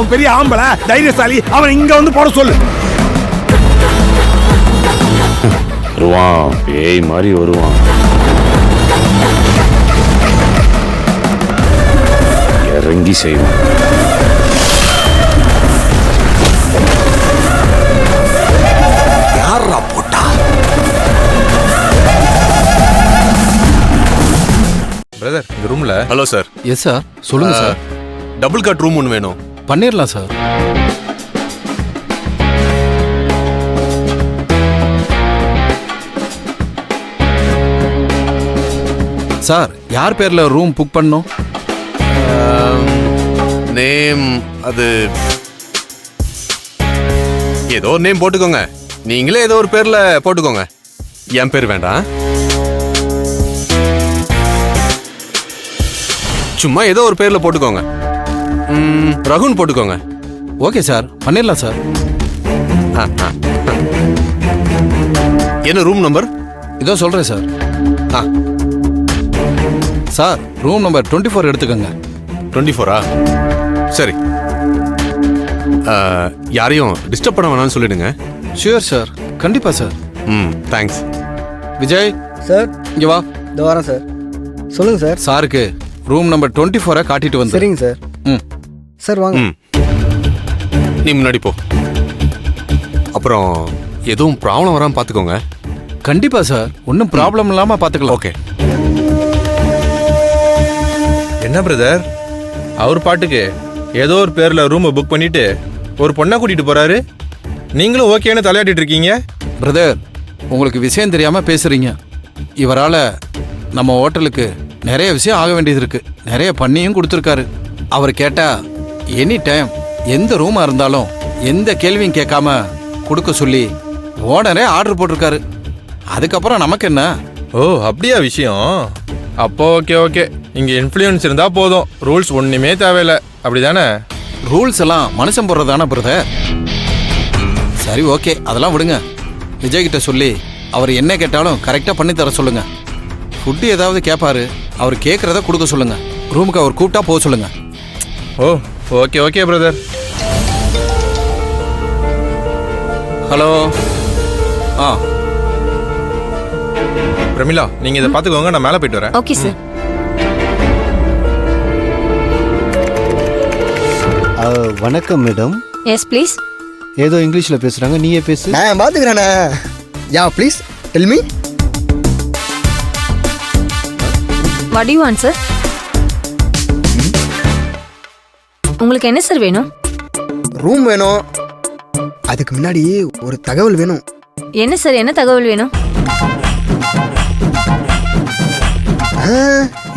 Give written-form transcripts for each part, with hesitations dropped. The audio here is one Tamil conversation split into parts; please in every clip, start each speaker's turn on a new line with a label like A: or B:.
A: அவன் பெரிய ஆம்பளை தைரியசாலி, அவன் இங்க வந்து போட சொல்லு.
B: வருவான், பேய் மாதிரி வருவான். இறங்கி செய்வான்.
A: யாரா போட்டா?
C: பிரதர், இந்த ரூம்ல.
D: Hello sir.
E: எஸ் சார், சொல்லுங்க சார்.
D: டபுள் காட் ரூம் ஒன்று வேணும்.
E: பண்ணிடலாம் சார். சார், யார் பேர்ல ரூம் புக் பண்ணணும்?
D: நேம் அது ஏதோ ஒரு நேம் போட்டுக்கோங்க. நீங்களே ஏதோ ஒரு பேர்ல போட்டுக்கோங்க. என் பேர் வேண்டாம். சும்மா ஏதோ ஒரு பேர்ல போட்டுக்கோங்க. ரகுன் போட்டுக்கோங்க.
E: ஓகே சார், பண்ணிடலாம் சார்.
D: என்ன ரூம் நம்பர்?
E: இதோ சொல்றேன் சார். சார், ரூம் நம்பர் 24 எடுத்துக்கோங்க.
D: 24ஆ? சரி. யாரையும் டிஸ்டர்ப் பண்ண வேணாம்னு சொல்லிடுங்க.
E: ஷியோர் சார், கண்டிப்பா சார்.
D: தேங்க்ஸ்.
E: விஜய்
F: சார்,
E: இங்க வா.
F: இந்த வாரம் சார். சொல்லுங்க சார்.
E: சாருக்கு ரூம் நம்பர் 24 காட்டிட்டு வந்து.
F: சரிங்க சார். சார் வாங்க.
D: நீ முன்னாடி போ. அப்புறம் எதுவும் ப்ராப்ளம் வராமல் பார்த்துக்கோங்க.
E: கண்டிப்பா சார், ஒன்றும் ப்ராப்ளம் இல்லாம பார்த்துக்கலாம்.
D: ஓகே.
C: என்ன பிரதர், அவர் பாட்டுக்கு ஏதோ ஒரு பேர்ல ரூமை புக் பண்ணிட்டு ஒரு பொண்ணை கூட்டிட்டு போறாரு. நீங்களும் ஓகேன்னு தலையாட்டிட்டு இருக்கீங்க.
E: பிரதர், உங்களுக்கு விஷயம் தெரியாம பேசுறீங்க. இவரால நம்ம ஹோட்டலுக்கு நிறைய விஷயம் ஆக வேண்டியது இருக்கு. நிறைய பண்ணியும் கொடுத்துருக்காரு. அவர் கேட்டா எனி டைம் எந்த ரூமா இருந்தாலும் எந்த கேள்வியும் கேட்காம கொடுக்க சொல்லி ஓனரே ஆர்டர் போட்டிருக்காரு. அதுக்கப்புறம் நமக்கு என்ன?
C: ஓ, அப்படியா விஷயம்? அப்போ ஓகே ஓகே. இங்க இன்ஃப்ளூயன்ஸ் இருந்தா போதும், ரூல்ஸ் ஒண்ணுமே தேவையில்லை, அப்படிதானே?
E: ரூல்ஸ் எல்லாம் மனுஷன் போடுறதானே பிரதர். சரி ஓகே, அதெல்லாம் விடுங்க. விஜய் கிட்ட சொல்லி அவர் என்ன கேட்டாலும் கரெக்டா பண்ணி தர சொல்லுங்க. ஃபுட்டு ஏதாவது கேட்பாரு, அவர் கேட்கறத கொடுக்க சொல்லுங்க. ரூமுக்கு அவர் கூப்பிட்டா போக சொல்லுங்க.
C: Oh, okay okay brother.
E: Hello.
C: Pramila, நீங்க இதை பாத்துக்கோங்க, நான் மேலே போயிட்டு வரேன்.
G: Okay sir.
F: வணக்கம் மேடம்.
G: Yes please.
F: ஏதோ இங்கிலீஷ்ல பேசுறாங்க, நீயே பேசு.
H: நான் பாத்துக்கிறேண்ணே. Ya please tell me.
G: What do you want sir? உங்களுக்கு என்ன சார் வேணும்?
H: ரூம் வேணும். அதுக்கு முன்னாடி ஒரு தகவல் வேணும்.
G: என்ன சார், என்ன தகவல் வேணும்?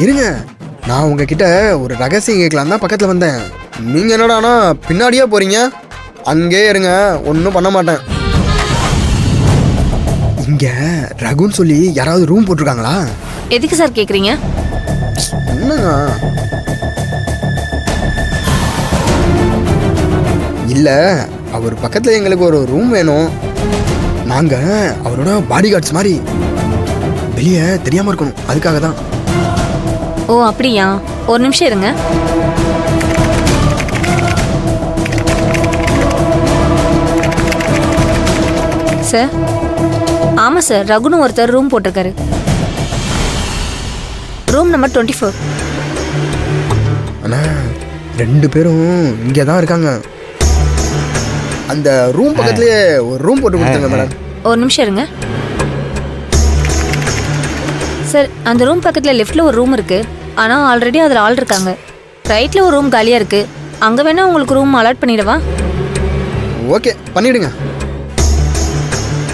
H: இருங்க, நான் உங்ககிட்ட ஒரு ரகசியம் கேட்கலாம் தான் பக்கத்தில் வந்தேன். நீங்கள் என்னடானா பின்னாடியே போறீங்க. அங்கே இருங்க, ஒன்றும் பண்ண மாட்டேன். இங்கே ரகுன்னு சொல்லி யாராவது ரூம் போட்டிருக்காங்களா?
G: எதுக்கு சார் கேட்குறீங்க?
H: என்னங்க? இல்லை, அவர் பக்கத்தில் எங்களுக்கு ஒரு ரூம் வேணும். நாங்கள் அவரோட பாடி கார்ட்ஸ் மாதிரி வெளியே தெரியாமல் இருக்கணும், அதுக்காக தான்.
G: ஓ அப்படியா, ஒரு நிமிஷம் இருங்க. சார், ஆமாம் சார், ரகுன்னு ஒருத்தர் ரூம் போட்டிருக்காரு. Room number 24.
H: அண்ணா, 2 பேரும் இங்கே தான் இருக்காங்க. அந்த ரூம் பக்கத்துலேயே ஒரு ரூம் போட்டு கொடுத்துருங்க மேடம்.
G: ஒரு நிமிஷம் இருங்க சார். அந்த ரூம் பக்கத்தில் லெஃப்டில் ஒரு ரூம் இருக்குது, ஆனால் ஆல்ரெடி அதில் ஆள் இருக்காங்க. ரைட்டில் ஒரு ரூம் காலியாக இருக்குது, அங்கே வேணால் உங்களுக்கு ரூம் அலாட் பண்ணிடவா?
H: ஓகே, பண்ணிவிடுங்க.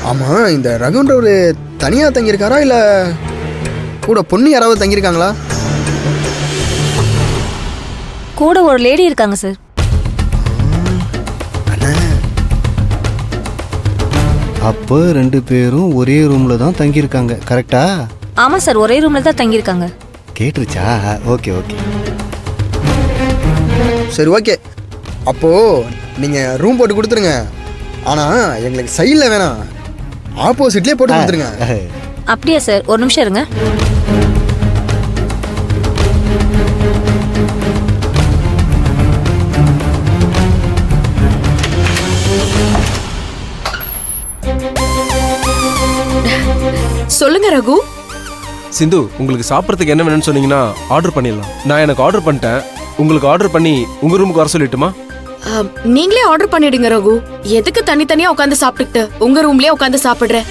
H: ஆமாம், இந்த ரகுன்றவர் தனியாக தங்கியிருக்காரா இல்லை கூட பொண்ணு யாராவது தங்கியிருக்காங்களா?
G: கூட ஒரு லேடி இருக்காங்க சார்.
F: அப்போ 2 பேரும் ஒரே ரூம்ல தான் தங்கியிருக்காங்க, கரெக்டா?
G: ஆமாம் சார், ஒரே ரூமில் தான் தங்கியிருக்காங்க.
F: கேட்டுருச்சா? Okay okay.
H: சரி ஓகே, அப்போது நீங்கள் ரூம் போட்டு கொடுத்துருங்க. ஆனால் எங்களுக்கு சைடில் வேணாம், ஆப்போசிட்லேயே போட்டு கொடுத்துருங்க.
G: அப்படியா சார், ஒரு நிமிஷம் இருங்க.
I: சொல்லுங்க ரகு.
J: சிந்து, உங்களுக்கு சாப்பிட்றதுக்கு என்ன வேணும்னு சொன்னீங்கன்னா ஆர்டர் பண்ணிடலாம். நான் எனக்கு ஆர்டர் பண்ணிட்டேன். உங்களுக்கு ஆர்டர் பண்ணி உங்க ரூமுக்கு வர சொல்லட்டுமா?
I: நீங்களே ஆர்டர் பண்ணிடுங்க ரகு. எதுக்கு தனித்தனியா உட்காந்து சாப்பிட்டுக்கிட்டு உங்க ரூம்லயே உட்காந்து சாப்பிடுறேன்.